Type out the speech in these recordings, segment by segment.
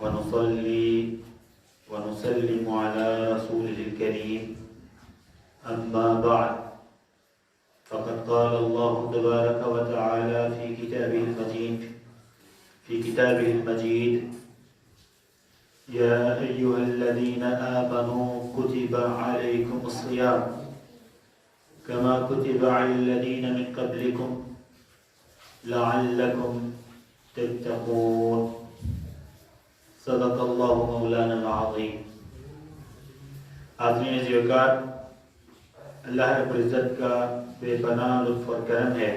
ونصلي ونسلم على رسوله الكريم أما بعد فقد قال الله تبارك وتعالى في كتابه المجيد يا أيها الذين آمنوا كتب عليكم الصيام كما كتب على الذين من قبلكم لعلكم تتقون صدق اللہ مولانا العظیم۔ حاضرین زیوکار، اللہ رب العزت کا بے پناہ لطف اور کرم ہے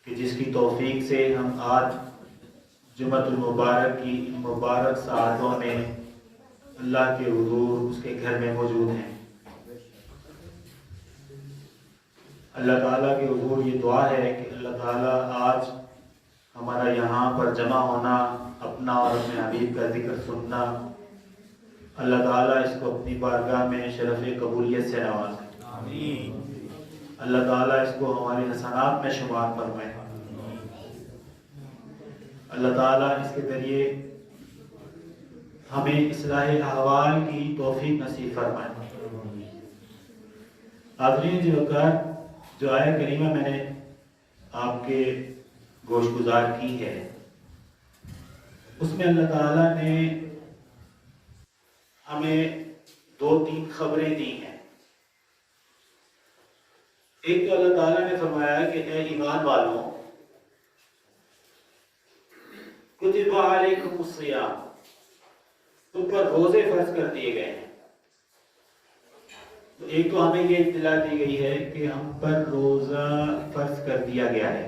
کہ جس کی توفیق سے ہم آج جمعۃ المبارک کی مبارک ساعتوں میں اللہ کے حضور اس کے گھر میں موجود ہیں۔ اللہ تعالیٰ کے حضور یہ دعا ہے کہ اللہ تعالیٰ آج ہمارا یہاں پر جمع ہونا، اپنا اور اپنے حبیب کا ذکر سننا، اللہ تعالیٰ اس کو اپنی بارگاہ میں شرف قبولیت سے نوازے۔ آمین۔ اللہ تعالیٰ اس کو ہمارے حسنات میں شمار فرمائے۔ اللہ تعالیٰ اس کے ذریعے ہمیں اصلاح احوال کی توفیق نصیب فرمائے۔ حاضرین جی وقار، جو آیت کریمہ میں نے آپ کے گوش گزار کی ہے، اس میں اللہ تعالیٰ نے ہمیں 2-3 خبریں دی ہیں۔ ایک تو اللہ تعالیٰ نے فرمایا کہ اے ایمان والوں، کتب علیکم الصیام، تم پر روزے فرض کر دیے گئے ہیں۔ تو ایک تو ہمیں یہ اطلاع دی گئی ہے کہ ہم پر روزہ فرض کر دیا گیا ہے۔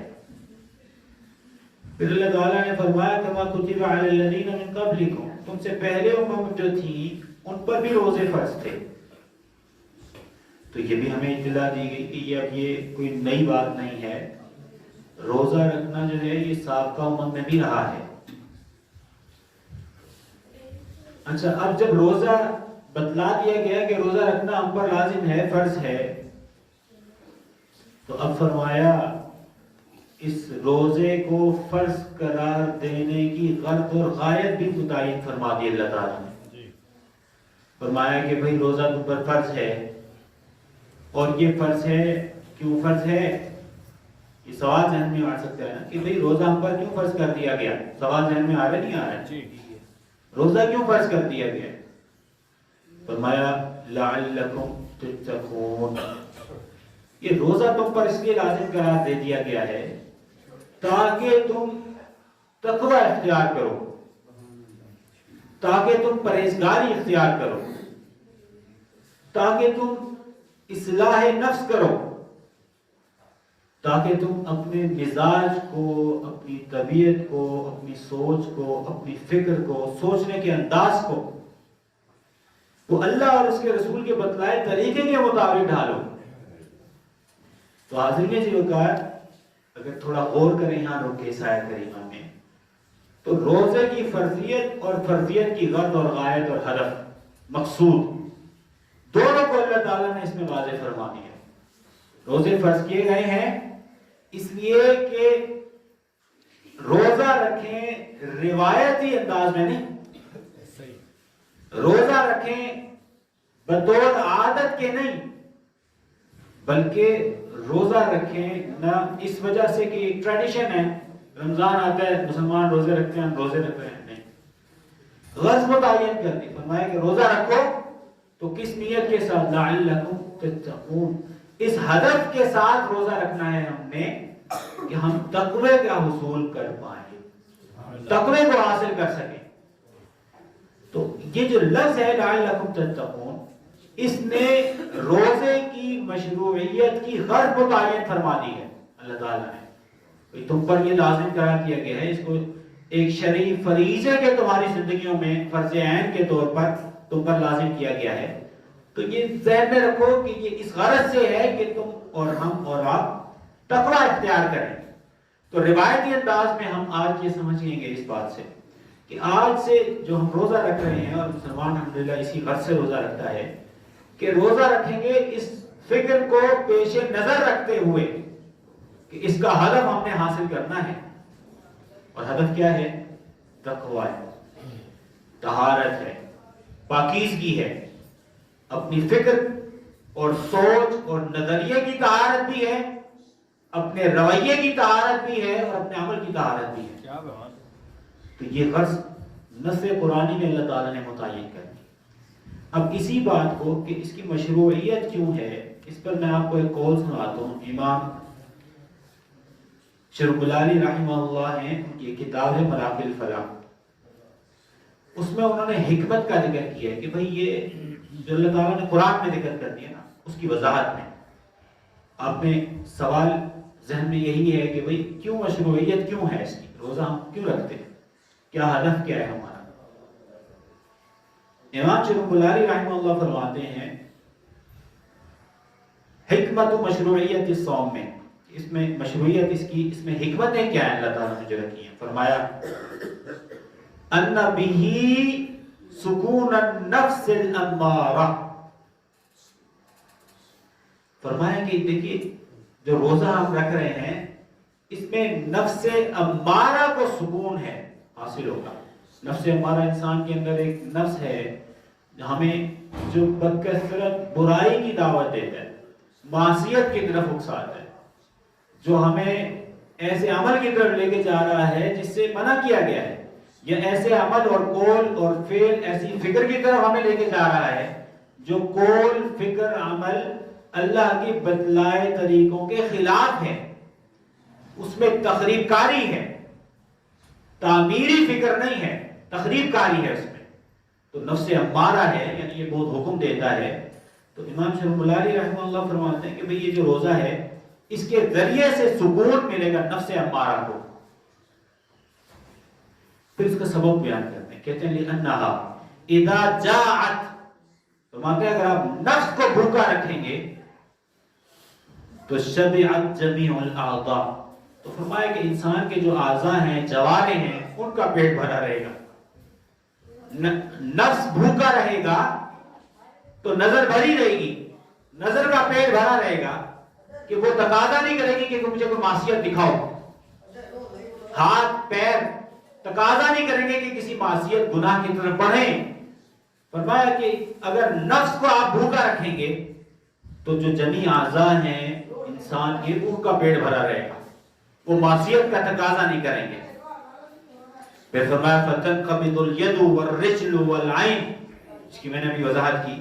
پھر اللہ تعالیٰ نے فرمایا کما کتب علی الذین من قبلکم، تم سے پہلے امم جو تھی ان پر بھی روزے فرض تھے۔ تو یہ بھی ہمیں اطلاع دی گئی کہ یہ کوئی نئی بات نہیں ہے، روزہ رکھنا جو ہے یہ سابقہ امم میں بھی رہا ہے۔ اچھا، اب جب روزہ بتلا دیا گیا کہ روزہ رکھنا ہم پر لازم ہے، فرض ہے، تو اب فرمایا اس روزے کو فرض قرار دینے کی غرض اور غایت بھی متعین فرما دی اللہ تعالیٰ نے۔ فرمایا کہ بھئی روزہ تم پر فرض ہے، اور یہ فرض ہے، کیوں فرض ہے؟ یہ سوال ذہن میں آ سکتا ہے نا کہ بھئی روزہ ہم پر کیوں فرض کر دیا گیا؟ سوال ذہن میں آ رہا نہیں آ رہا؟ روزہ کیوں فرض کر دیا گیا؟ فرمایا لعلکم تتقون، یہ روزہ تم پر اس لیے لازم قرار دے دیا گیا ہے تاکہ تم تقوی اختیار کرو، تاکہ تم پرہیزگاری اختیار کرو، تاکہ تم اصلاح نفس کرو، تاکہ تم اپنے مزاج کو، اپنی طبیعت کو، اپنی سوچ کو، اپنی فکر کو، سوچنے کے انداز کو وہ اللہ اور اس کے رسول کے بتلائے طریقے کے مطابق ڈھالو۔ تو حاضرین جی وقار، اگر تھوڑا غور کریں یہاں رک کے اس آیت کریمہ میں، تو روزے کی فرضیت اور فرضیت کی غرض اور غایت اور ہدف، مقصود، دونوں کو اللہ تعالیٰ نے اس میں واضح فرما دیا ہے۔ روزے فرض کیے گئے ہیں اس لیے کہ روزہ رکھیں روایتی انداز میں نہیں، روزہ رکھیں بطور عادت کے نہیں، بلکہ روزہ رکھیں نہ اس وجہ سے کہ ایک ٹریڈیشن ہے، رمضان آتا ہے مسلمان روزے رکھتے ہیں، ہم روزے رکھ رہے ہیں، نہیں، غرض متعین کر دی، فرمایا کہ روزہ رکھو تو کس نیت کے ساتھ؟ لعلکم تتقون، اس ہدف کے ساتھ روزہ رکھنا ہے ہم نے کہ ہم تقوی کا حصول کر پائیں، تقوی کو حاصل کر سکیں۔ تو یہ جو لفظ ہے لعلکم تتقون، اس نے روزے کی مشروعیت کی غرض متعین فرما دی ہے اللہ تعالیٰ نے۔ تم پر یہ لازم قرار دیا گیا ہے، اس کو ایک شرعی فریضے کے تمہاری زندگیوں میں فرض عین کے طور پر تم پر لازم کیا گیا ہے۔ تو یہ ذہن میں رکھو کہ یہ اس غرض سے ہے کہ تم اور ہم اور آپ تقوی اختیار کریں۔ تو روایتی انداز میں ہم آج یہ سمجھ لیں گے اس بات سے کہ آج سے جو ہم روزہ رکھ رہے ہیں، اور مسلمان الحمدللہ اسی غرض سے روزہ رکھتا ہے کہ روزہ رکھیں گے اس فکر کو پیش نظر رکھتے ہوئے کہ اس کا ہدف ہم نے حاصل کرنا ہے۔ اور ہدف کیا ہے؟ تقوی ہے، طہارت ہے، پاکیزگی ہے، اپنی فکر اور سوچ اور نظریے کی طہارت بھی ہے، اپنے رویے کی طہارت بھی ہے، اور اپنے عمل کی طہارت بھی ہے۔ تو یہ غرض نص قرآنی میں اللہ تعالیٰ نے متعین کر دی۔ اب اسی بات کو کہ اس کی مشروعیت کیوں ہے، اس پر میں آپ کو ایک قول سناتا ہوں۔ امام شربلانی رحمہ اللہ ہیں، ان کی کتاب ہے مراقی الفلاح، اس میں انہوں نے حکمت کا ذکر کیا ہے کہ بھئی یہ جو اللہ تعالیٰ نے قرآن میں ذکر کر دیا نا، اس کی وضاحت میں آپ نے سوال ذہن میں یہی ہے کہ بھئی کیوں مشروعیت کیوں ہے اس کی، روزہ ہم کیوں رکھتے ہیں، کیا ہدف کیا ہے ہمارا؟ امام شربلانی رحمہ اللہ فرماتے ہیں حکمت و مشروعیت الصوم میں، اس میں مشروعیت اس میں حکمتیں کیا ہیں اللہ تعالیٰ نے جو رکھی ہیں؟ فرمایا ان بہ سکون النفس الامارہ، فرمایا کہ دیکھیے جو روزہ ہم رکھ رہے ہیں اس میں نفس امارہ کو سکون ہے حاصل ہوگا۔ نفس امارہ انسان کے اندر ایک نفس ہے ہمیں جو بدکثرت برائی کی دعوت دیتا ہے، معصیت کی طرف اکساتا ہے، جو ہمیں ایسے عمل کی طرف لے کے جا رہا ہے جس سے منع کیا گیا ہے، یا ایسے عمل اور قول اور فعل ایسی فکر کی طرف ہمیں لے کے جا رہا ہے جو قول فکر عمل اللہ کی بتلائے طریقوں کے خلاف ہے، اس میں تخریب کاری ہے، تعمیری فکر نہیں ہے، تخریب کاری ہے اس میں، تو نفس امارہ ہے، یعنی یہ بہت حکم دیتا ہے۔ تو امام شربلانی رحمہ اللہ فرماتے ہیں کہ بھئی یہ جو روزہ ہے اس کے ذریعے سے سکون ملے گا نفس امارہ کو۔ پھر اس کا سبب بیان کرتے ہیں، کہتے ہیں لِأَنَّهَا اِذَا جَاعَتْ، فرماتے ہیں اگر آپ نفس کو بھوکا رکھیں گے تو شبعت جمیع الاعضاء، تو فرمایا کہ انسان کے جو اعضاء ہیں، جوارے ہیں، ان کا پیٹ بھرا رہے گا۔ نفس بھوکا رہے گا تو نظر بھری رہے گی، نظر کا پیٹ بھرا رہے گا کہ وہ تقاضا نہیں کرے گی کہ مجھے کوئی معصیت دکھاؤ، ہاتھ پیر تقاضا نہیں کریں گے کہ کسی معصیت گناہ کی طرف بڑھیں۔ فرمایا کہ اگر نفس کو آپ بھوکا رکھیں گے تو جو جمیع اعضاء ہیں انسان کے ان کا پیٹ بھرا رہے گا، وہ معصیت کا تقاضا نہیں کریں گے۔ پھر فرمایا فَتَنْقَبِضُ الْيَدُ وَالرِّجْلُ وَالْعَيْنُ، اس کی میں نے ابھی وضاحت کی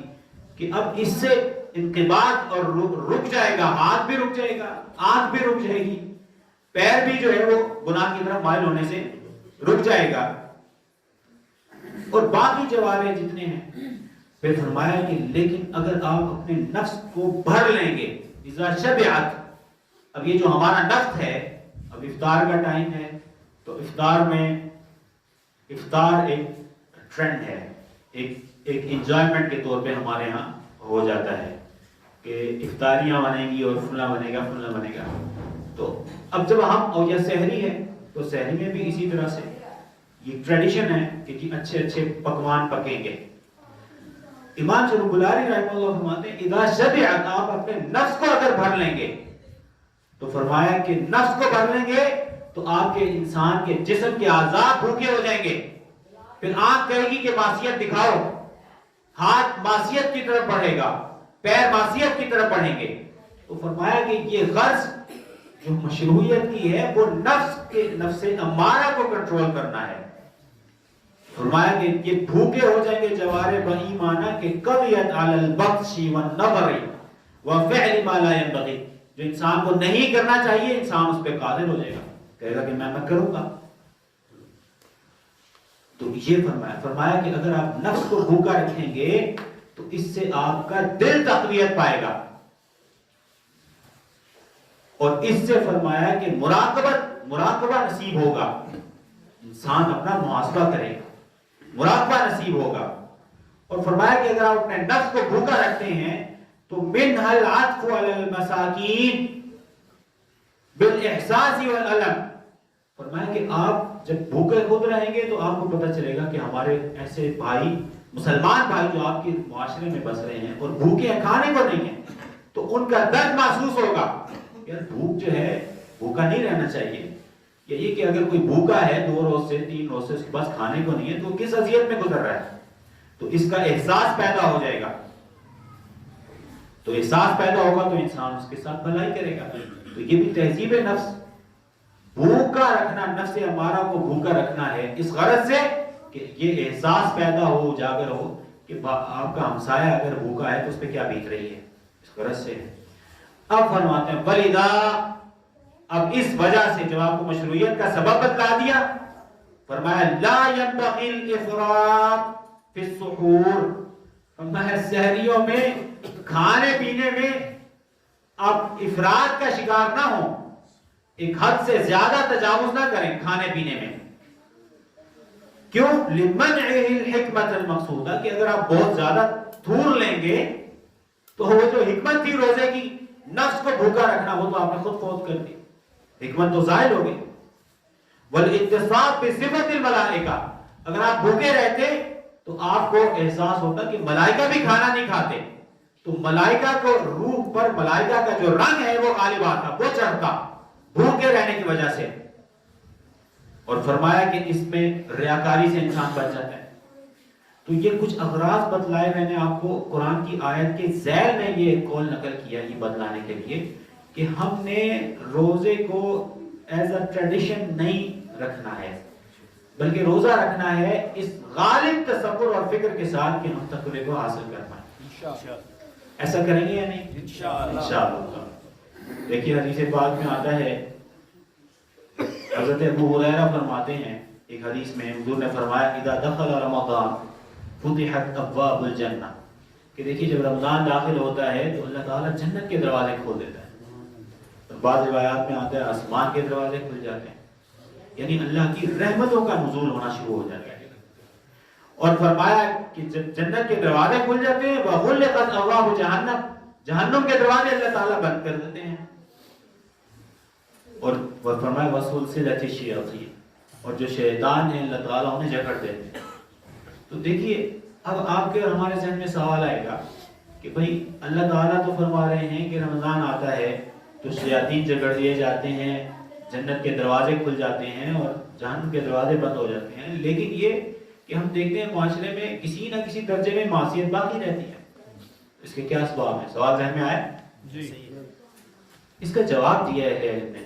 کہ اب اس سے انقباض اور رک جائے گا، ہاتھ بھی رک جائے گا، آنکھ بھی رک جائے گی، پیر بھی جو ہے وہ گناہ کی طرف مائل ہونے سے رک جائے گا، اور باقی جوارے جتنے ہیں۔ پھر فرمایا کہ لیکن اگر آپ اپنے نفس کو بھر لیں گے، اذا شبعت، اب یہ جو ہمارا نفس ہے، اب افطار کا ٹائم ہے تو افطار میں افطار ایک ٹرینڈ ہے، ایک انجوائمنٹ کے طور پہ ہمارے ہاں ہو جاتا ہے کہ افطاریاں بنیں گی اور فلاں بنے گا فلاں بنے گا۔ تو اب جب ہم اور یا سحری ہے تو سحری میں بھی اسی طرح سے یہ ٹریڈیشن ہے کہ جی اچھے اچھے پکوان پکیں گے۔ امام شربلانی رحمہ اللہ فرماتے ہیں اذا شبعت، آپ اپنے نفس کو اگر بھر لیں گے تو فرمایا کہ نفس کو بھر لیں گے تو آپ کے انسان کے جسم کے اعضاء بھوکے ہو جائیں گے۔ پھر آنکھ کہے گی کہ معصیت دکھاؤ، ہاتھ معصیت کی طرف بڑھے گا، پیر معصیت کی طرف بڑھیں گے۔ تو فرمایا کہ یہ غرض جو مشروعیت کی ہے وہ نفس امارہ کو کنٹرول کرنا ہے۔ فرمایا کہ یہ بھوکے ہو جائیں گے جوارے بایمانہ کہ قویت علی البطش والنظر وفعل ما لا ينبغي، جو انسان کو نہیں کرنا چاہیے انسان اس پہ قادر ہو جائے گا، کہے گا کہ میں کروں گا۔ تو یہ فرمایا کہ اگر آپ نفس کو بھوکا رکھیں گے تو اس سے آپ کا دل تقویت پائے گا، اور اس سے فرمایا کہ مراقبہ نصیب ہوگا، انسان اپنا محاسبہ کرے گا، مراقبہ نصیب ہوگا۔ اور فرمایا کہ اگر آپ اپنے نفس کو بھوکا رکھتے ہیں تو منها العطف على المساکین بالاحساس والالم، فرمایا کہ آپ جب بھوکے خود رہیں گے تو آپ کو پتہ چلے گا کہ ہمارے ایسے بھائی مسلمان بھائی جو آپ کے معاشرے میں بس رہے ہیں اور بھوکے ہیں، کھانے کو نہیں ہیں، تو ان کا درد محسوس ہوگا، یار بھوک جو ہے بھوکا نہیں رہنا چاہیے، یہ کہ اگر کوئی بھوکا ہے 2 روز سے 3 روز سے اس کے پاس کھانے کو نہیں ہے تو کس اذیت میں گزر رہا ہے، تو اس کا احساس پیدا ہو جائے گا، تو احساس پیدا ہوگا تو انسان اس کے ساتھ بھلائی کرے گا. تو یہ بھی تہذیب نفس، بھوکا رکھنا، نفس امارہ کو بھوکا رکھنا ہے اس غرض سے کہ یہ احساس پیدا ہو، اجاگر ہو کہ آپ کا ہمسایہ اگر بھوکا ہے تو اس پہ کیا بیت رہی ہے، اس غرض سے. اب فرماتے ہیں وَلِذَا، اب اس وجہ سے جب آپ کو مشروعیت کا سبب بتلا دیا، فرمایا لا ينبغي الافراط فی السحور، فرمایا سحریوں میں کھانے پینے میں آپ افراط کا شکار نہ ہو، ایک حد سے زیادہ تجاوز نہ کریں کھانے پینے میں. کیوں؟ لِمَنْعِهِ الْحِكْمَةَ الْمَقْصُودَةَ، کہ اگر آپ بہت زیادہ تھور لیں گے تو وہ جو حکمت تھی روزے کی، نفس کو بھوکا رکھنا، وہ تو آپ نے خود فوت کر دی، حکمت تو ظاہر ہو گئی. وَالْاِتِّصَابِ بِصِفَةِ الْمَلَائِكَةِ، اگر آپ بھوکے رہتے تو آپ کو احساس ہوتا کہ ملائکہ بھی کھانا نہیں کھاتے، تو ملائکہ کو روح پر ملائکہ کا جو رنگ ہے وہ غالب آتا، وہ چڑھتا بھوکے رہنے کی وجہ سے. اور فرمایا کہ اس میں ریاکاری سے انسان بچ جاتا ہے. تو یہ کچھ اغراض بتلائے میں نے آپ کو قرآن کی آیت کے ذیل میں یہ قول نقل کیا یہ بتلانے کے لیے کہ ہم نے روزے کو ایز اے ٹریڈیشن نہیں رکھنا ہے، بلکہ روزہ رکھنا ہے اس غالب تصور اور فکر کے ساتھ کہ ہم تقوی کو حاصل کر پائیں. ایسا کریں گے یا نہیں؟ انشاءاللہ. دیکھیے حدیث پاک میں آتا ہے، حضرت ابو ہریرہ فرماتے ہیں ایک حدیث میں حضور نے فرمایا اذا دخل رمضان فتحت ابواب الجنہ، کہ دیکھیے جب رمضان داخل ہوتا ہے تو اللہ تعالیٰ جنت کے دروازے کھول دیتا ہے. بعض روایات میں آتا ہے آسمان کے دروازے کھل جاتے ہیں، یعنی اللہ کی رحمتوں کا نزول ہونا شروع ہو جاتا ہے. اور فرمایا کہ جب جنت کے دروازے کھل جاتے ہیں وغلقت ابواب جہنم، جہنم کے دروازے اللہ تعالیٰ بند کر دیتے ہیں. اور فرمایا وسلسلۃ الشیاطین، اور جو شیطان ہیں اللہ تعالیٰ انہیں جکڑ دیتے ہیں. تو دیکھیے اب آپ کے اور ہمارے ذہن میں سوال آئے گا کہ بھئی اللہ تعالیٰ تو فرما رہے ہیں کہ رمضان آتا ہے تو شیاطین جکڑ دیے جاتے ہیں، جنت کے دروازے کھل جاتے ہیں اور جہنم کے دروازے بند ہو جاتے ہیں، لیکن یہ کہ ہم دیکھتے ہیں معاشرے میں کسی نہ کسی درجے میں معصیت باقی رہتی ہے. اس کے کیا اسباب ہیں؟ سوال ذہن میں آیا جی. اس کا جواب دیا ہے علم نے.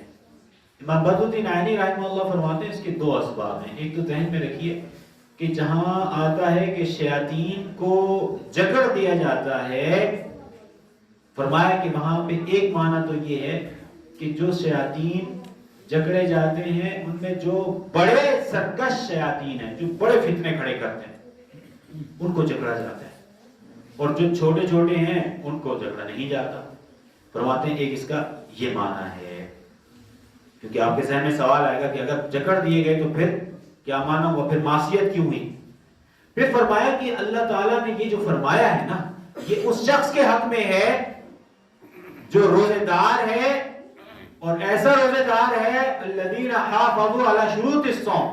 امام بدر الدین عینی رحمہ اللہ فرماتے ہیں اس کے 2 اسباب ہیں. ایک تو ذہن میں رکھیے کہ جہاں آتا ہے کہ شیاطین کو جکڑ دیا جاتا ہے، فرمایا کہ وہاں پہ ایک معنی تو یہ ہے کہ جو شیاطین جکڑے جاتے ہیں ان میں جو بڑے سرکش شیاطین ہیں، جو بڑے فتنے کھڑے کرتے ہیں، ان کو جکڑا جاتا ہے، اور جو چھوٹے چھوٹے ہیں ان کو جکڑا نہیں جاتا. فرماتے ہیں ایک اس کا یہ معنی ہے، کیونکہ آپ کے ذہن میں سوال آئے گا کہ اگر جکڑ دیے گئے تو پھر کیا معنی ہوا، پھر معصیت کیوں ہوئی. پھر فرمایا کہ اللہ تعالیٰ نے یہ جو فرمایا ہے نا، یہ اس شخص کے حق میں ہے جو روزے دار ہے، اور ایسا روزے دار ہے الذین حافظوا علی شروط الصوم،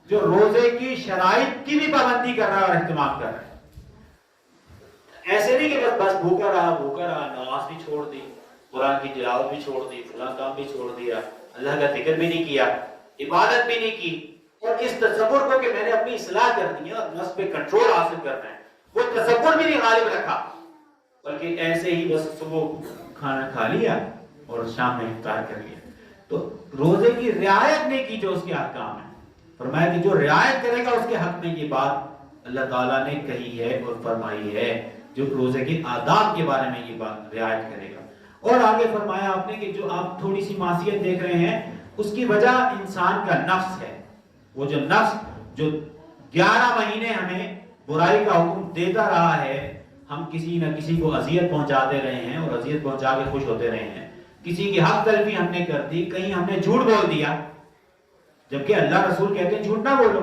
جو روزے کی شرائط کی بھی پابندی کر رہا ہے اور اہتمام کر رہا ہے. ایسے نہیں کہ بس بھوکا رہا، نماز بھی چھوڑ دی، قرآن کی تلاوت بھی چھوڑ دی، فلاں کام بھی چھوڑ دیا، اللہ کا ذکر بھی نہیں کیا، عبادت بھی نہیں کی، اور اس تصور کو کہ میں نے اپنی اصلاح کرنی ہے اور نفس پہ کنٹرول حاصل کرنا ہے، وہ تصور بھی نہیں غالب رکھا، بلکہ ایسے ہی بس صبح کھانا کھا لیا اور شام میں افطار کر لیا. تو روزے کی رعایت نہیں کی جو اس کے احکام ہیں. فرمایا کہ جو رعایت کرے گا اس کے حق میں یہ بات اللہ تعالیٰ نے کہی ہے اور فرمائی ہے، جو روزے کے آداب کے بارے میں یہ بات رعایت کرے گا. اور آگے فرمایا آپ نے کہ جو آپ تھوڑی سی معصیت دیکھ رہے ہیں اس کی وجہ انسان کا نفس ہے. وہ جو نفس جو 11 مہینے ہمیں برائی کا حکم دیتا رہا ہے، ہم کسی نہ کسی کو اذیت پہنچاتے رہے ہیں اور اذیت پہنچا کے خوش ہوتے رہے ہیں. کسی کی حق تلفی ہم نے کر دی، کہیں ہم نے جھوٹ بول دیا، جبکہ اللہ رسول کہتے ہیں جھوٹ نہ بولو.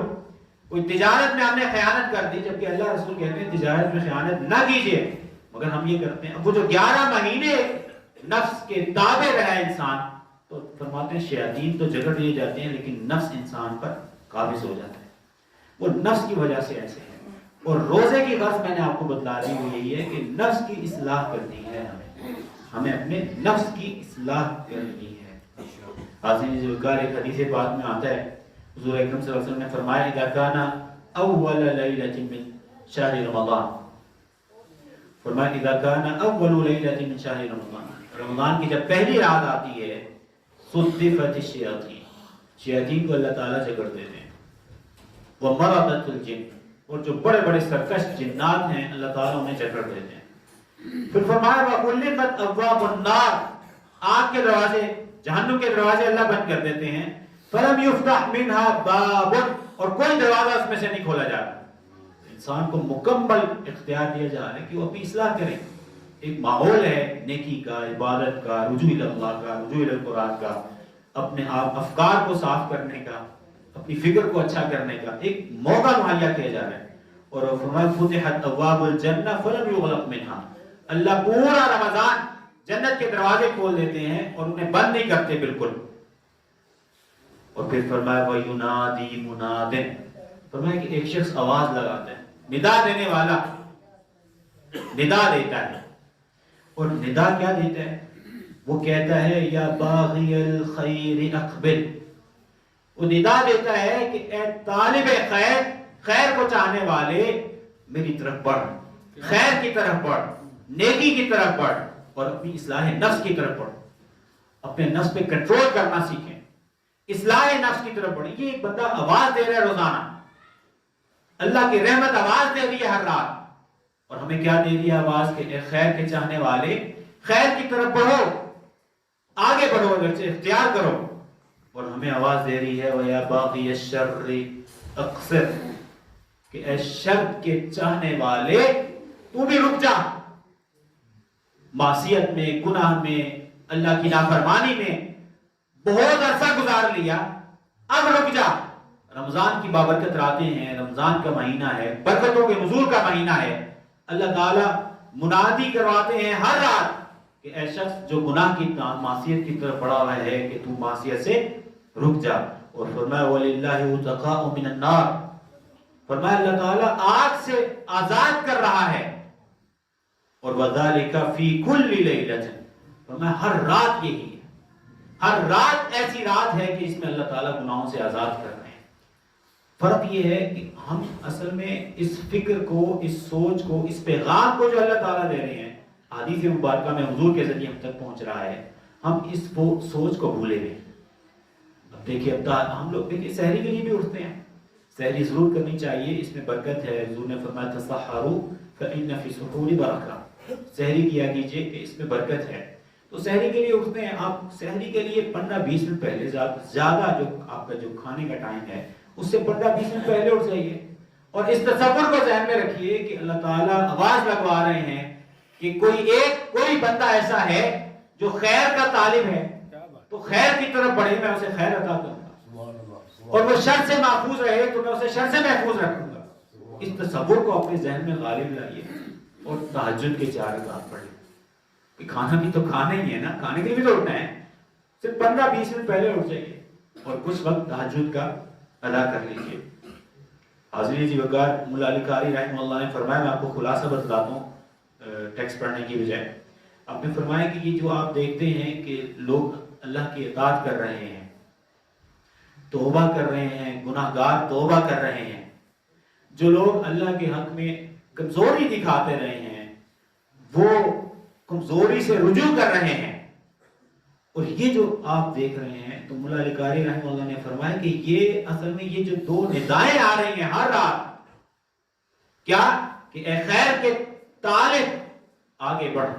کوئی تجارت میں ہم نے خیانت کر دی، جبکہ اللہ رسول کہتے ہیں تجارت میں خیانت نہ کیجیے، مگر ہم یہ کرتے ہیں. اب وہ جو 11 مہینے نفس کے تابع رہا انسان، تو فرماتے ہیں شیاطین تو جکڑ دیے جاتے ہیں لیکن نفس انسان پر قابض ہو جاتا ہے. وہ نفس کی وجہ سے ایسے ہے. اور روزے کی غرض میں نے آپ کو بتلا دی وہ یہی ہے کہ نفس کی اصلاح کرنی ہے، ہمیں اپنے نفس کی اصلاح کرنی ہے. حاضرین ذوالفقار ایک حدیث پاک میں آتا ہے حضور اکرم صلی اللہ علیہ وسلم نے فرمایا اذا كان اول لیلۃ من شہر رمضان، فرمایا اذا كان اول لیلۃ من شہر رمضان، رمضان کی جب پہلی رات آتی ہے صدفت الشیاطین، شیاطین کو اللہ تعالیٰ جکڑ دیتے ہیں، ومرضت الجن، اور جو بڑے بڑے سرکش جنات ہیں اللہ تعالیٰ انہیں جکڑ دیتے ہیں۔ پھر فرمایا وَأُغْلِقَتْ أَبْوَابُ النَّارِ، آگ کے دروازے، جہنم کے دروازے اللہ بند کر دیتے ہیں، فَلَمْ يُفْتَحْ مِنْهَا بَابٌ، اور کوئی دروازہ اس میں سے نہیں کھولا جاتا۔ انسان کو مکمل اختیار دیا جا رہا ہے کہ وہ اپنی اصلاح کریں، ایک ماحول ہے نیکی کا، عبادت کا، رجوع اللہ کا، رجوع القرآن کا، اپنے آپ افکار کو صاف کرنے کا، اپنی فکر کو اچھا کرنے کا ایک موقع مہیا کیا جا رہا ہے۔ اور فرمایا فتحت ابواب الجنہ فلم یغلق منہا، اللہ پورا رمضان جنت کے دروازے کھول دیتے ہیں اور انہیں بند نہیں کرتے بالکل۔ اور پھر فرمایا وَيُنَادِي مُنَادٍ، فرمایا کہ ایک شخص آواز لگاتا ہے، ندا دینے والا ندا دیتا ہے، اور ندا کیا دیتا ہے؟ وہ کہتا ہے یا باغی الخیر اقبل، وہ ندا دیتا ہے کہ اے طالب خیر، خیر کو چاہنے والے میری طرف بڑھ، خیر کی طرف بڑھ، نیکی کی طرف بڑھ، اور اپنی اصلاح نفس کی طرف بڑھ، اپنے نفس پہ کنٹرول کرنا سیکھیں، اصلاح نفس کی طرف بڑھیں۔ یہ ایک بندہ آواز دے رہا ہے روزانہ، اللہ کی رحمت آواز دے رہی ہے ہر رات، اور ہمیں کیا دے رہی ہے آواز کہ اے خیر کے چاہنے والے خیر کی طرف بڑھو، آگے بڑھو، اگر سے اختیار کرو۔ اور ہمیں آواز دے رہی ہے وَيَا بَاغِيَ الشَّرِّ اقصر، کہ اے شر کے چاہنے والے تو بھی رک جا، معصیت میں، گناہ میں، اللہ کی نافرمانی میں بہت عرصہ گزار لیا، اب رک جا۔ رمضان کی بابرکت راتیں ہیں، رمضان کا مہینہ ہے، برکتوں کے نزول کا مہینہ ہے، اللہ تعالیٰ منادی کرواتے ہیں ہر رات کہ اے شخص جو گناہ کی معصیت کی طرف بڑھا ہوا ہے کہ تو معصیت سے رک جا۔ اور فرمایا وَلِلَّهِ عُتَقَاءُ مِنَ النَّارِ، فرمایا اللہ تعالیٰ آگ سے آزاد کر رہا ہے، اور وَذَلِكَ فِي كُلِّ لَيْلَةٍ، فرمایا ہر رات یہی ہے، ہر رات ایسی رات ہے کہ اس میں اللہ تعالیٰ گناہوں سے آزاد کر رہے ہیں۔ فرق یہ ہے کہ ہم اصل میں اس فکر کو، اس سوچ کو، اس پیغام کو جو اللہ تعالیٰ دے رہے ہیں حدیث مبارکہ میں حضور کے ذریعے ہم تک پہنچ رہا ہے، ہم اس سوچ کو بھولے ہوئے۔ اب دیکھیے اب ہم لوگ دیکھیے سحری کے لیے بھی اٹھتے ہیں، سحری ضرور کرنی چاہیے، اس میں برکت ہے، حضور نے فرمایا تسحروا فإن فی السحور برکۃ، سحری کیا کیجئے کہ اس میں برکت ہے۔ تو سحری کے لیے اٹھتے ہیں، آپ سحری کے لیے 15-20 منٹ پہلے، زیادہ جو آپ کا جو کھانے کا ٹائم ہے اس سے 15-20 منٹ پہلے اٹھ جائیے، اور اس تصور کو ذہن میں رکھیے کہ اللہ تعالیٰ آواز لگوا رہے ہیں کہ کوئی بندہ ایسا ہے جو خیر کا طالب ہے، تو خیر کی طرف بڑھے، میں اسے خیر عطا کروں گا، اور وہ شر سے محفوظ رہے تو میں اسے شر سے محفوظ رکھوں گا۔ اس تصور کو اپنے ذہن میں غالب لائیے، اور تہجد کے 4 رکعت پڑھیں، کہ کھانا بھی تو کھانا ہی ہے نا، کھانے کے لیے بھی تو اٹھنا ہے، صرف 15-20 منٹ پہلے اٹھ جائیے اور کچھ وقت تہجد کا ادا کر لیجیے۔ حاضرین جی وقار، مولا علی قاری رحمہ اللہ نے فرمایا، میں آپ کو خلاصہ بتلاتا ہوں ٹیکسٹ پڑھنے کی بجائے، آپ نے فرمایا کہ یہ جو آپ دیکھتے ہیں کہ لوگ اللہ کی اطاعت کر رہے ہیں، توبہ کر رہے ہیں، گناہ گار توبہ کر رہے ہیں، جو لوگ اللہ کے حق میں کمزوری دکھاتے رہے ہیں وہ کمزوری سے رجوع کر رہے ہیں، اور یہ جو آپ دیکھ رہے ہیں، تو مولا علی قاری رحمہ اللہ نے فرمایا کہ یہ اصل میں یہ جو 2 ندائیں آ رہی ہیں ہر رات، کیا کہ اے خیر کے طالب آگے بڑھ،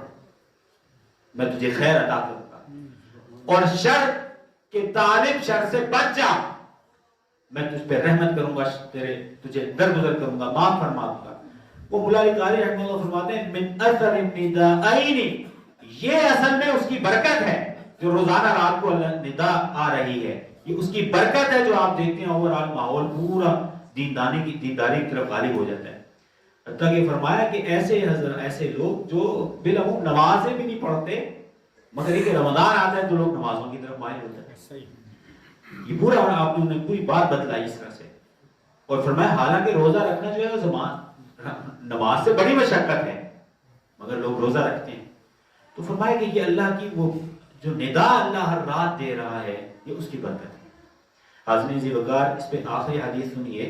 میں تجھے خیر عطا کروں گا، اور شر کے طالب شر سے بچ جا، میں تجھ پہ رحمت کروں گا، تجھے درگزر کروں گا، معاف فرما دوں گا۔ وہ مولا علی قاری رحمہ اللہ فرماتے ہیں من اثر الندائین، یہ اصل میں اس کی برکت ہے جو روزانہ رات کو ندا آ رہی ہے، یہ اس کی برکت ہے جو آپ دیکھتے ہیں اوورآل ماحول پورا دینداری کی طرف غالب ہو جاتا ہے۔ حتیٰ کہ فرمایا کہ ایسے لوگ جو بالعموم نمازیں بھی نہیں پڑھتے، مگر یہ کہ رمضان آتا ہے تو لوگ نمازوں کی طرف مائل ہوتے ہیں۔ یہ پورا آپ نے پوری بات بتلائی اس طرح سے، اور فرمایا حالانکہ روزہ رکھنا جو ہے وہ نماز سے بڑی مشقت ہے، مگر لوگ روزہ رکھتے ہیں۔ تو فرمایا کہ یہ اللہ کی وہ جو ندا اللہ ہر رات دے رہا ہے یہ اس کی برکت ہے. حاضرین ذی وقار، اس پہ آخری حدیث سنیے،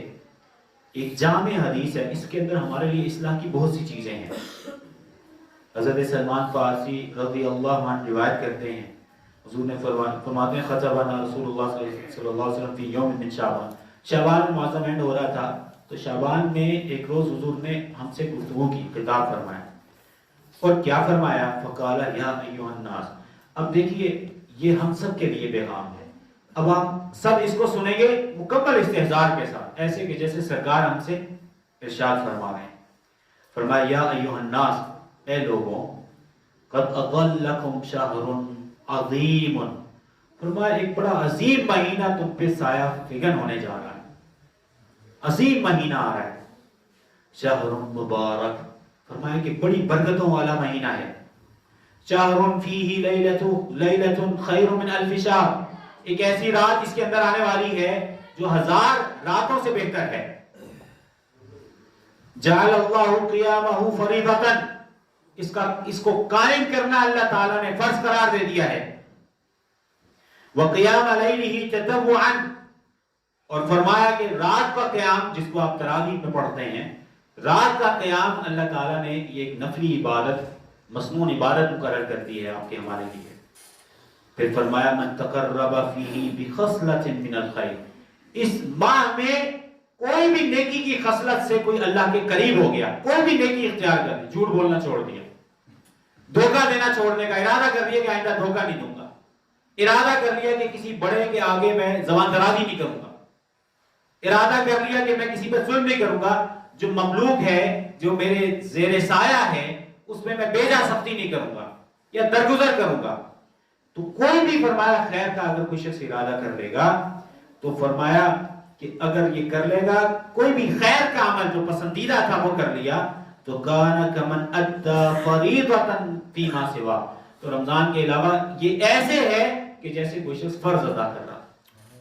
ایک جامع حدیث ہے، اس کے اندر ہمارے لیے اصلاح کی بہت سی چیزیں ہیں. حضرت سلمان فارسی رضی اللہ عنہ روایت کرتے ہیں، حضور نے فرماتے ہیں خطبنا رسول اللہ صلی اللہ علیہ وسلم فی یوم من شعبان. شعبان معظم اینڈ ہو رہا تھا، تو شعبان میں ایک روز حضور نے ہم سے گفتگو کی، خطاب فرمایا. اور کیا فرمایا؟ فقال یا ایھا الناس. اب دیکھیے یہ ہم سب کے لیے پیغام ہے. اب ہم سب اس کو سنیں گے مکمل استحضار کے ساتھ، ایسے کہ جیسے سرکار ہم سے ارشاد فرما رہے ہیں. فرمایا یا ایھا الناس، اے لوگوں، قد اضلکم شہر عظیم. فرمایا ایک بڑا عظیم مہینہ تم پہ سایہ فگن ہونے جا رہا ہے. عظیم مہینہ آ رہا ہے. شہر مبارک، فرمایا کہ بڑی برکتوں والا مہینہ ہے. شہر فیہ لیلۃ خیر من الف شہر، ایک ایسی رات اس کے اندر آنے والی ہے جو 1000 راتوں سے بہتر ہے. جعل اللہ قیامہ فریضۃ، اس کو قائم کرنا اللہ تعالیٰ نے فرض قرار دے دیا ہے. وقیام لیلہ تطوعا، اور فرمایا کہ رات کا قیام جس کو آپ تراویح میں پڑھتے ہیں، رات کا قیام اللہ تعالیٰ نے یہ ایک نفلی عبادت، مسنون عبادت مقرر کر دی ہے آپ کے ہمارے لیے. پھر فرمایا من تقرب فیہ بخصلۃ من الخیر، اس ماہ میں کوئی بھی نیکی کی خصلت سے کوئی اللہ کے قریب ہو گیا، کوئی بھی نیکی اختیار کر دی، جھوٹ بولنا چھوڑ دیا، دھوکہ دینا چھوڑنے کا ارادہ کر لیا کہ آئندہ دھوکہ نہیں دوں گا، ارادہ کر لیا کہ کسی بڑے کے آگے میں زبان درازی نہیں کروں گا، ارادہ کر لیا کہ میں کسی پہ ظلم نہیں کروں گا، جو مملوک ہے، جو میرے زیر سایہ ہے، اس میں بے جا سختی نہیں کروں گا یا درگزر کروں گا. تو کوئی بھی فرمایا خیر کا اگر کوئی شخص ارادہ کر لے گا تو فرمایا کہ اگر یہ کر لے گا کوئی بھی خیر کا عمل جو پسندیدہ تھا وہ کر لیا تو کان کمن ادى فریضۃ فیما سوا، تو رمضان کے علاوہ یہ ایسے ہے کہ جیسے کوئی شخص فرض ادا کر رہا.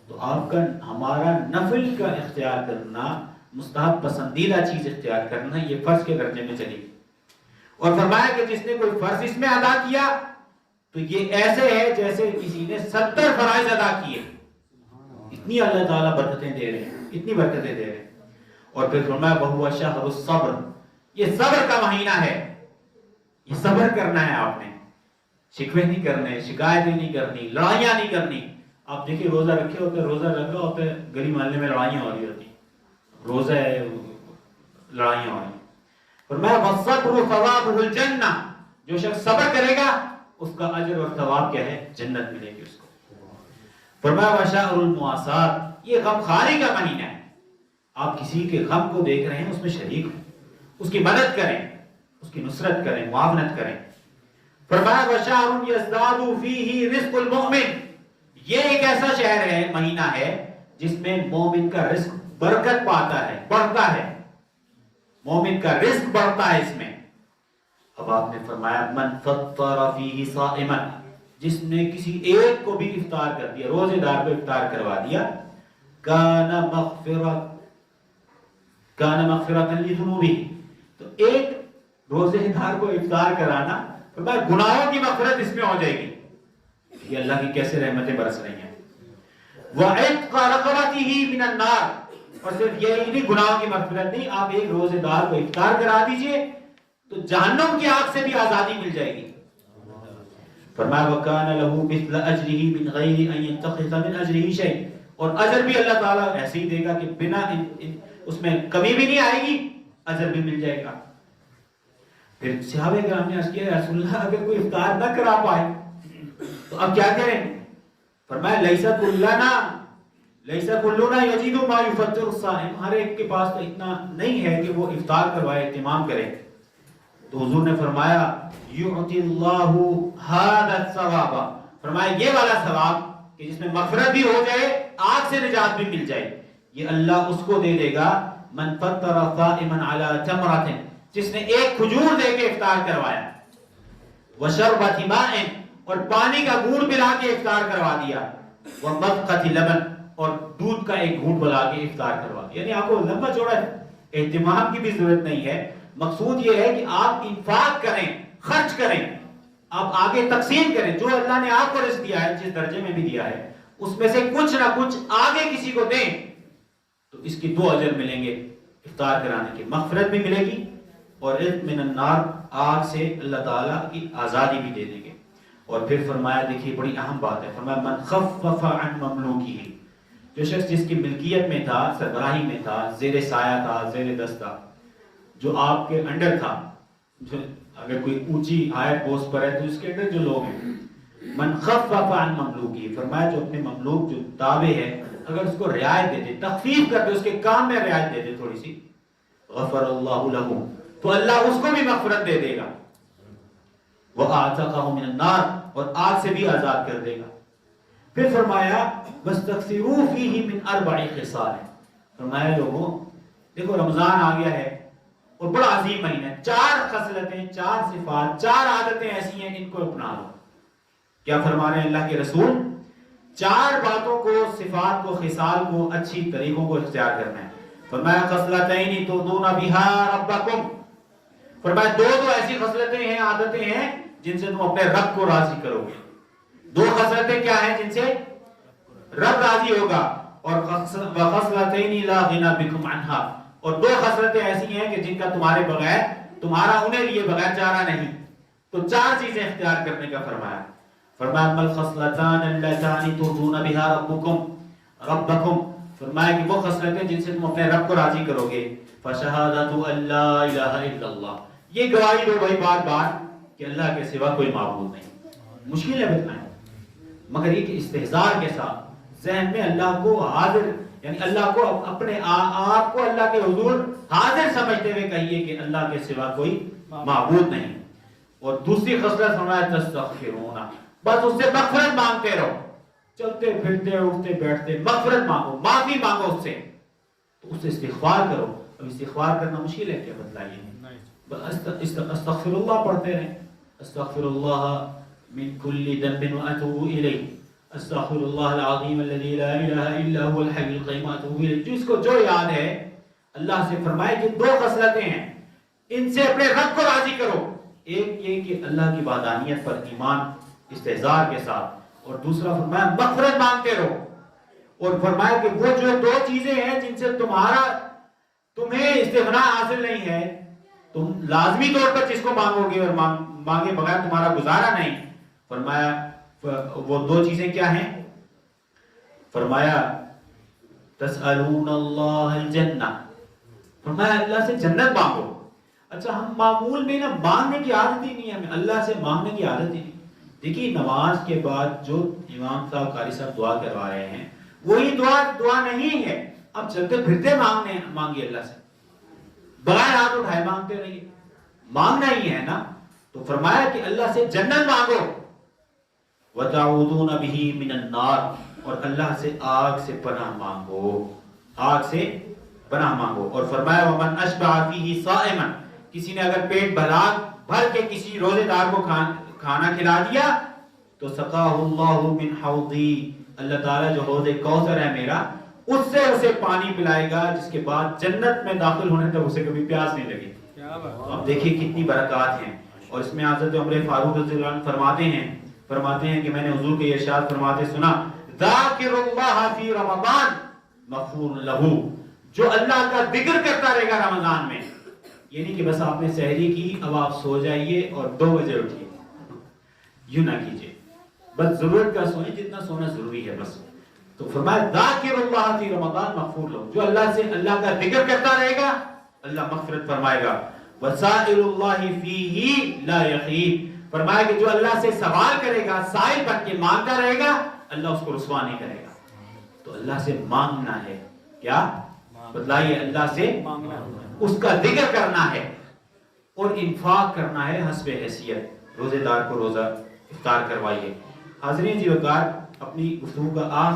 تو آپ کا ہمارا نفل کا اختیار کرنا، مستحب پسندیدہ چیز اختیار کرنا، یہ فرض کے درجے میں چلی. اور فرمایا کہ جس نے کوئی فرض اس میں ادا کیا تو یہ ایسے ہے جیسے کسی نے 70 فرائض ادا کیے. اتنی اللہ تعالیٰ برکتیں دے رہے ہیں، اتنی برکتیں دے رہے ہیں. اور پھر فرمایا وَهُوَ شَهْرُ الصَّبْرِ، یہ صبر کا مہینہ ہے. یہ صبر کرنا ہے آپ نے، شکوے نہیں کرنے، شکایتیں نہیں کرنی، لڑائیاں نہیں کرنی. آپ دیکھیں روزہ رکھے ہوتے، روزہ لگ رہا ہوتا ہے، گلی محلے میں لڑائیاں ہو رہی ہوتی، روزہ ہے لڑائیاں ہو رہی. فرمایا وَالصَّبْرُ ثَوَابُهُ الْجَنَّةُ، جو شخص صبر کرے گا اس کا اجر اور ثواب کیا ہے؟ جنت ملے گی اس کو. فرمایا وَشَهْرُ الْمُوَاسَاةِ، یہ غمخواری کا مہینہ ہے. آپ کسی کے غم کو دیکھ رہے ہیں، اس میں شریک ہوں، اس کی مدد کریں، اس کی نصرت کریں، معاونت کریں. فرمایا وَشَهْرٌ يَزْدَادُ فِيهِ رِزْقُ الْمُؤْمِنِ، یہ ایک ایسا شہر ہے، مہینہ ہے جس میں مومن کا رزق برکت پاتا ہے، بڑھتا ہے، مومن کا رزق بڑھتا ہے اس میں. اب آپ نے فرمایا من فطر فیہ صائما، جس نے کسی ایک کو بھی افطار کر دیا، روزے دار کو افطار کروا دیا، کان مغفرۃ لذنوبہ، تو ایک روزے دار کو افطار کرانا فرمایا گناہوں کی مغفرت اس میں ہو جائے گی. یہ اللہ کی کیسے رحمتیں برس رہی ہیں. وعتق رقبتہ من النار، اور صرف یہی نہیں، گناہوں کی مغفرت نہیں، آپ ایک روزے دار کو افطار کرا دیجئے تو جہنم کی آگ سے بھی آزادی مل جائے گی. فرمایا وَكَانَ لَهُ مِثْلَ أَجْرِهِ مِنْ غَيْرِ أَنْ يَنْتَقِصَ مِنْ أَجْرِهِ شَيْءٍ، اور اجر بھی اللہ تعالیٰ ایسے ہی دے گا کہ بنا اس میں کمی بھی نہیں آئے گی، اجر بھی مل جائے گا. پھر صحابہ کرام نے عرض کیا یا رسول اللہ اگر کوئی افطار نہ کرا پائے تو اب کیا کریں؟ فرمایا لیس کلنا یجد ما یفطر الصائم، ہر ایک کے پاس تو اتنا نہیں ہے کہ وہ افطار کروائے، اہتمام کرے. تو حضور نے فرمایا یعطی اللہ ھذا الثواب، فرمایا یہ والا ثواب کہ جس میں مغفرت بھی ہو جائے، آگ سے نجات بھی مل جائے، یہ اللہ اس کو دے دے گا. من فطر صائما علی تمرۃ، جس نے ایک کھجور دے کے افطار کروایا، وشربۃ ماء، اور پانی کا گھونٹ پلا کے افطار کروا دیا، ومضغۃ لبن، اور دودھ کا ایک گھونٹ پلا کے افطار کروا دیا. یعنی آپ کو لمبا چوڑا اہتمام کی بھی ضرورت نہیں ہے. مقصود یہ ہے کہ آپ انفاق کریں، خرچ کریں، آپ آگے تقسیم کریں، جو اللہ نے آپ کو رزق دیا ہے جس درجے میں بھی دیا ہے اس میں سے کچھ نہ کچھ آگے کسی کو دیں تو اس کی 2 اجر ملیں گے، افطار کرانے کی مغفرت بھی ملے گی اور عتق من النار، آگ سے اللہ تعالیٰ کی آزادی بھی دے دیں گے۔ اور پھر فرمایا، دیکھیے بڑی اہم بات ہے، فرمایا من خفف عن مملوکہ، جو شخص جس کی ملکیت میں تھا، سربراہی میں تھا، زیر سایہ تھا، زیر دست تھا، جو آپ کے انڈر تھا، جو اگر کوئی اونچی ہائر پوسٹ پر ہے تو اس کے انڈر جو لوگ ہیں، من خفف عن مملوکی، فرمایا جو اپنے مملوک جو تابع ہے اگر اس کو رعایت دے دے، تخفیف کر دے، اس کے کام میں رعایت دے دے تھوڑی سی، غفر اللہ لہ، تو اللہ اس کو بھی مغفرت دے دے گا، وَأَعْتَقَهُ مِنَ النَّارِ، اور آگ سے بھی آزاد کر دے گا۔ پھر فرمایا وَاسْتَغْفِرُوا فِيهِ مِنْ أَرْبَعِ خِصَالٍ، فرمایا لوگوں دیکھو رمضان آ گیا ہے اور بڑا عظیم مہینہ ہے، 4 خصلتیں، 4 صفات، 4 عادتیں ایسی ہیں ان کو اپنا لو۔ کیا فرما رہے ہیں اللہ کے رسول؟ 4 باتوں کو، صفات کو، خصال کو، اچھی طریقوں کو اختیار کرنا ہے۔ فرمایا خصلتین ترضون بها ربکم، فرمایا 2 ایسی خصلتیں ہیں، عادتیں ہیں جن سے تم اپنے رب کو راضی کرو گے۔ 2 خصلتیں کیا ہیں جن سے رب راضی ہوگا؟ اور وخصلتین لا غنی بکم عنہا، اور 2 خصلتیں ایسی ہیں کہ جن کا تمہارے بغیر، تمہارا انہیں لیے بغیر چارہ نہیں۔ تو 4 چیزیں اختیار کرنے کا فرمایا۔ فرمایا مل خصلتان اللتان ترضون بها ربکم، فرمایا کہ وہ خصلتیں جن سے تم اپنے رب کو راضی کرو گے، فشہادت ان لا الہ الا اللہ، یہ گواہی دو بھائی بار بار کہ اللہ کے سوا کوئی معبود نہیں۔ مشکل ہے بتنا ہے، مگر یہ کہ استحضار کے ساتھ ذہن میں اللہ کو حاضر، یعنی اللہ کو اپنے آپ کو اللہ کے حضور حاضر سمجھتے ہوئے کہیے کہ اللہ کے سوا کوئی معبود نہیں۔ اور دوسری خصلت فرمایا تستغفرون، بس اس سے مغفرت مانگتے رہو، چلتے پھرتے اٹھتے بیٹھتے مغفرت مانگو، معافی مانگو اس سے، تو اس سے استغفار کرو۔ اب استغفار کرنا مشکل ہے کیا؟ بتلائیے، استغفر اللہ پڑھتے رہیں، استغفر اللہ من کل ذنب واتوب الیہ، استغفر اللہ العظیم الذی لا الہ الا هو الحی القیوم واتوب الیہ، جس کو جو یاد ہے اللہ سے فرمائے کہ 2 خصلتیں ہیں ان سے اپنے رب کو راضی کرو، ایک یہ کہ اللہ کی وحدانیت پر ایمان استحضار کے ساتھ، اور دوسرا فرمایا مغفرت مانگتے رہو، اور فرمایا کہ وہ جو 2 چیزیں ہیں جن سے تمہیں استغنا حاصل نہیں ہے، تم لازمی طور پر جس کو مانگو گے اور مانگے بغیر تمہارا گزارا نہیں، فرمایا وہ 2 چیزیں کیا ہیں؟ فرمایا تسألون اللہ الجنہ، فرمایا اللہ سے جنت مانگو۔ اچھا ہم معمول میں نا مانگنے کی عادت ہی نہیں ہے، ہمیں اللہ سے مانگنے کی عادت ہی نہیں۔ دیکھیے نماز کے بعد جو امام صاحب قاری صاحب دعا کروا رہے ہیں وہی دعا نہیں ہے، اب چلتے پھرتے مانگیے اللہ سے، بغیر ہاتھ اٹھائے مانگتے رہیے، مانگنا ہی ہے نا۔ تو فرمایا کہ اللہ سے جنت مانگو، وَتَعُوذُونَ بِهِ مِنَ النَّارِ، اور اللہ سے آگ سے پناہ مانگو، آگ سے پناہ مانگو۔ اور فرمایا وَمَنْ أَشْبَعَ فِيهِ صَائِمًا، کسی نے اگر پیٹ بھر کے کسی روزے دار کو کھانا کھلا دیا تو سقاہ اللہ من حوضی، اللہ تعالیٰ جو حوض کوثر ہے میرا، اس سے اسے پانی پلائے گا جس کے بعد جنت میں داخل ہونے تک اسے کبھی پیاس نہیں لگی۔ اب دیکھیے کتنی برکات ہیں۔ اور اس میں حضرت عمر فاروق رضی اللہ عنہ فرماتے ہیں کہ میں نے حضور کے ارشاد فرماتے سنا، ذاکر اللہ فی رمضان مغفور لہ، جو اللہ کا ذکر کرتا رہے گا رمضان میں، یعنی کہ بس آپ نے سحری کی، اب آپ سو جائیے اور 2 بجے اٹھیے، یوں نہ کیجئے، بس ضرورت کا سوئیں جتنا سونا ضروری ہے بس۔ تو فرمایا ذاکر اللہ فی رمضان مغفور لہ، جو اللہ کا ذکر کرتا رہے گا اللہ مغفرت فرمائے گا۔ وسائل اللہ فیہ لا یخیب، فرمایا کہ جو اللہ سے سوال کرے گا، سائل بن کے مانگتا رہے گا، اللہ اس کو رسوا نہیں کرے گا۔ تو اللہ سے مانگنا ہے، کیا بتلائیے؟ اللہ سے اس کا ذکر کرنا ہے اور انفاق کرنا ہے حسب حیثیت۔ روزے دار کو روزہ افطار کروائیے۔ حاضرین جی وقار، اپنی گفتگو کا آخر